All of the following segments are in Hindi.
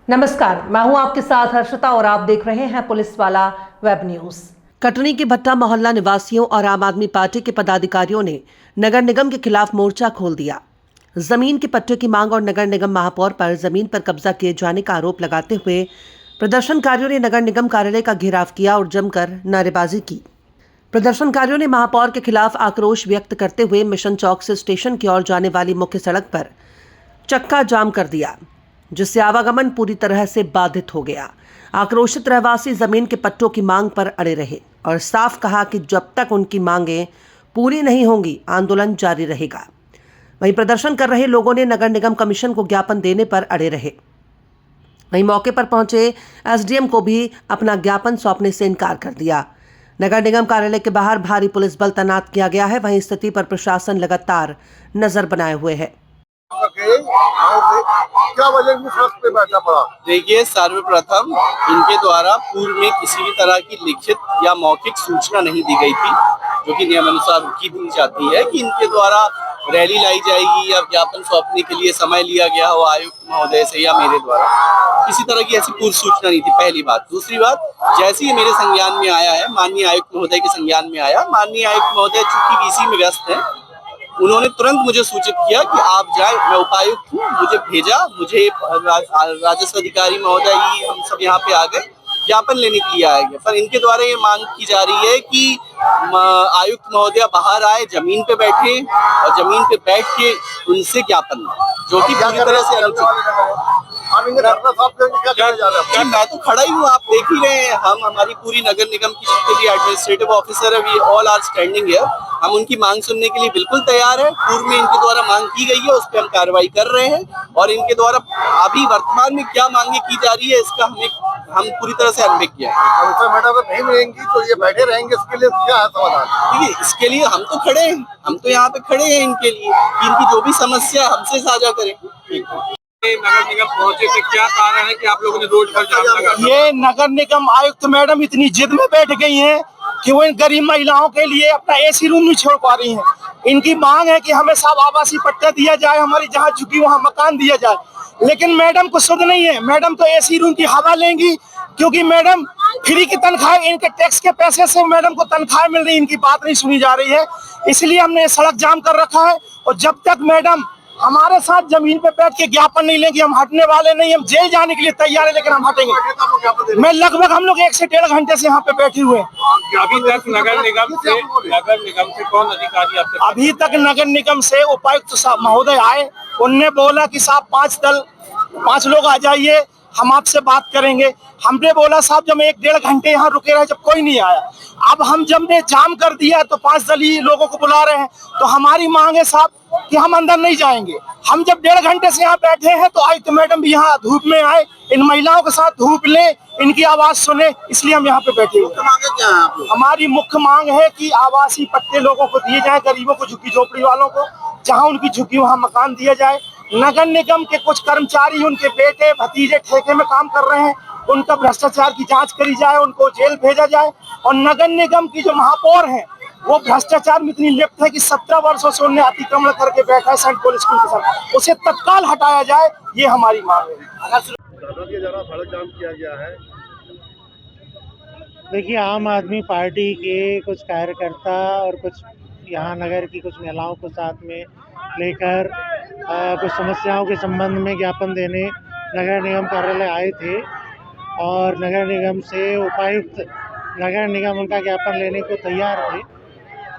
नमस्कार, मैं हूं आपके साथ हर्षिता और आप देख रहे हैं पुलिस वाला वेब न्यूज। कटनी के भट्टा मोहल्ला निवासियों और आम आदमी पार्टी के पदाधिकारियों ने नगर निगम के खिलाफ मोर्चा खोल दिया। जमीन के पट्टे की मांग और नगर निगम महापौर पर जमीन पर कब्जा किए जाने का आरोप लगाते हुए प्रदर्शनकारियों ने नगर निगम कार्यालय का घेराव किया और जमकर नारेबाजी की। प्रदर्शनकारियों ने महापौर के खिलाफ आक्रोश व्यक्त करते हुए मिशन चौक से स्टेशन की ओर जाने वाली मुख्य सड़क पर चक्का जाम कर दिया, जिससे आवागमन पूरी तरह से बाधित हो गया। आक्रोशित रहवासी जमीन के पट्टों की मांग पर अड़े रहे और साफ कहा कि जब तक उनकी मांगें पूरी नहीं होंगी आंदोलन जारी रहेगा। वहीं प्रदर्शन कर रहे लोगों ने नगर निगम कमीशन को ज्ञापन देने पर अड़े रहे। वहीं मौके पर पहुंचे एसडीएम को भी अपना ज्ञापन सौंपने से इनकार कर दिया। नगर निगम कार्यालय के बाहर भारी पुलिस बल तैनात किया गया है। वहीं स्थिति पर प्रशासन लगातार नजर बनाए हुए है। क्या वजह में सड़क पे बैठना पड़ा? देखिए, सर्वप्रथम इनके द्वारा पूर्व में किसी भी तरह की लिखित या मौखिक सूचना नहीं दी गई थी, जो कि नियमानुसार की दी जाती है कि इनके द्वारा रैली लाई जाएगी या ज्ञापन सौंपने के लिए समय लिया गया हो आयुक्त महोदय से या मेरे द्वारा। किसी तरह की ऐसी पूर्व सूचना नहीं थी, पहली बात। दूसरी बात, जैसे ही मेरे संज्ञान में आया है, माननीय आयुक्त महोदय के संज्ञान में आया, माननीय आयुक्त महोदय चूंकि वीसी में व्यस्त है, उन्होंने तुरंत मुझे सूचित किया कि आप जाए। मैं उपायुक्त हूँ, मुझे भेजा, मुझे राजस्व अधिकारी महोदय ही हम सब यहाँ पे आ गए, ज्ञापन लेने के लिए आए गए। पर इनके द्वारा ये मांग की जा रही है कि आयुक्त महोदय बाहर आए, जमीन पे बैठे और जमीन पे बैठ के उनसे ज्ञापन, जो कि पूरी तरह से मैं तो खड़ा ही हूँ, आप देख ही रहे हैं। हम हमारी पूरी नगर निगम की जितने भी एडमिनिस्ट्रेटिव ऑफिसर है, we all are standing here. हम उनकी मांग सुनने के लिए बिल्कुल तैयार है। पूर्व में इनके द्वारा मांग की गई है, उस पर हम कार्रवाई कर रहे हैं और इनके द्वारा अभी वर्तमान में क्या मांगे की जा रही है इसका हम पूरी तरह से अनुभव किया है। मैडम अगर नहीं मिलेंगी तो ये बैठे रहेंगे, इसके लिए क्या है समाधान? देखिए, इसके लिए हम तो खड़े हैं, हम तो यहाँ पे खड़े हैं इनके लिए कि इनकी जो भी समस्या हमसे साझा करें। नगर निगम पहुंचे से क्या कारण है कि आप लोगों ने रोड पर जाम लगा? ये नगर निगम आयुक्त मैडम इतनी जिद में बैठ गई हैं कि वो इन गरीब महिलाओं के लिए अपना एसी रूम नहीं छोड़ पा रही हैं। इनकी मांग है कि हमें सब आवासीय पट्टा दिया जाए, हमारी जहाँ झुकी वहाँ मकान दिया जाए, लेकिन मैडम को सुध नहीं है। मैडम तो एसी रूम की हवा लेंगी, क्योंकि मैडम फ्री की तनख्वाह, इनके टैक्स के पैसे से मैडम को तनख्वाह मिल रही है, इनकी बात नहीं सुनी जा रही है। इसलिए हमने सड़क जाम कर रखा है और जब तक मैडम हमारे साथ जमीन पे बैठ के ज्ञापन नहीं लेंगे, हम हटने वाले नहीं। हम जेल जाने के लिए तैयार है, लेकिन हम हटेंगे। मैं लगभग हम लोग 1 से 1.5 घंटे से यहाँ पे बैठे हुए हैं। अभी तक नगर निगम से कौन अधिकारी आपसे? अभी तक नगर निगम से उपायुक्त महोदय आए, उनने बोला कि साहब 5 लोग आ जाइए, हम आपसे बात करेंगे। हमने बोला साहब जब 1-1.5 घंटे यहाँ रुके रहे, जब कोई नहीं आया। अब हम जब ने जाम कर दिया तो 5 दलीय लोगों को बुला रहे हैं, तो हमारी मांग है साहब कि हम अंदर नहीं जाएंगे। हम जब 1.5 घंटे से यहाँ बैठे हैं तो आयुक्त मैडम भी यहाँ धूप में आए, इन महिलाओं के साथ धूप ले, इनकी आवाज सुने, इसलिए हम यहाँ पे बैठे हैं। हमारी मुख्य मांग है कि आवासीय पट्टे लोगों को दिए जाए, गरीबों को, झुग्गी झोपड़ी वालों को, जहाँ उनकी झुग्गी वहाँ मकान दिया जाए। नगर निगम के कुछ कर्मचारी, उनके बेटे भतीजे ठेके में काम कर रहे हैं, उनका भ्रष्टाचार की जांच करी जाए, उनको जेल भेजा जाए। और नगर निगम की जो महापौर है वो भ्रष्टाचार में इतनी लिप्त है कि 17 वर्षों से उन्हें अतिक्रमण करके बैठा है सेंट पॉल स्कूल के साथ, उसे तत्काल हटाया जाए, ये हमारी मांग है। सड़क जाम किया गया है। देखिए, आम आदमी पार्टी के कुछ कार्यकर्ता और कुछ यहाँ नगर की कुछ महिलाओं को साथ में लेकर कुछ समस्याओं के संबंध में ज्ञापन देने नगर निगम कार्यालय आए थे और नगर निगम से उपायुक्त नगर निगम उनका ज्ञापन लेने को तैयार थे,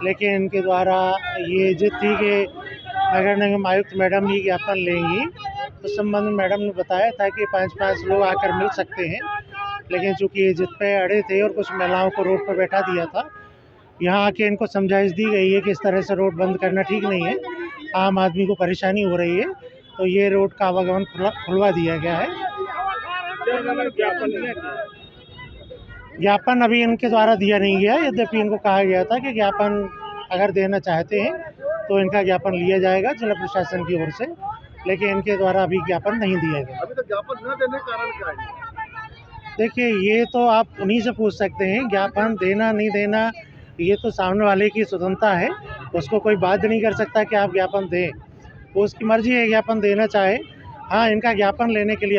लेकिन इनके द्वारा ये जिद थी कि नगर निगम आयुक्त मैडम ही ज्ञापन लेंगी। उस संबंध में मैडम ने बताया था कि 5 लोग आकर मिल सकते हैं, लेकिन चूँकि ये जिद पे अड़े थे और कुछ महिलाओं को रोड पर बैठा दिया था, यहाँ आके इनको समझाइश दी गई है कि इस तरह से रोड बंद करना ठीक नहीं है, आम आदमी को परेशानी हो रही है, तो ये रोड का आवागमन खुलवा दिया गया है। ज्ञापन अभी इनके द्वारा दिया नहीं गया, यद्यपि इनको कहा गया था कि ज्ञापन अगर देना चाहते हैं तो इनका ज्ञापन लिया जाएगा जिला प्रशासन की ओर से, लेकिन इनके द्वारा अभी ज्ञापन नहीं दिया गया। अभी तक ज्ञापन न देने का कारण क्या है? देखिए, ये तो आप उन्हीं से पूछ सकते हैं। ज्ञापन देना नहीं देना ये तो सामने वाले की स्वतंत्रता है, उसको कोई बाध्य नहीं कर सकता कि आप ज्ञापन दें, वो उसकी मर्जी है ज्ञापन देना चाहे। हाँ, इनका ज्ञापन लेने के लिए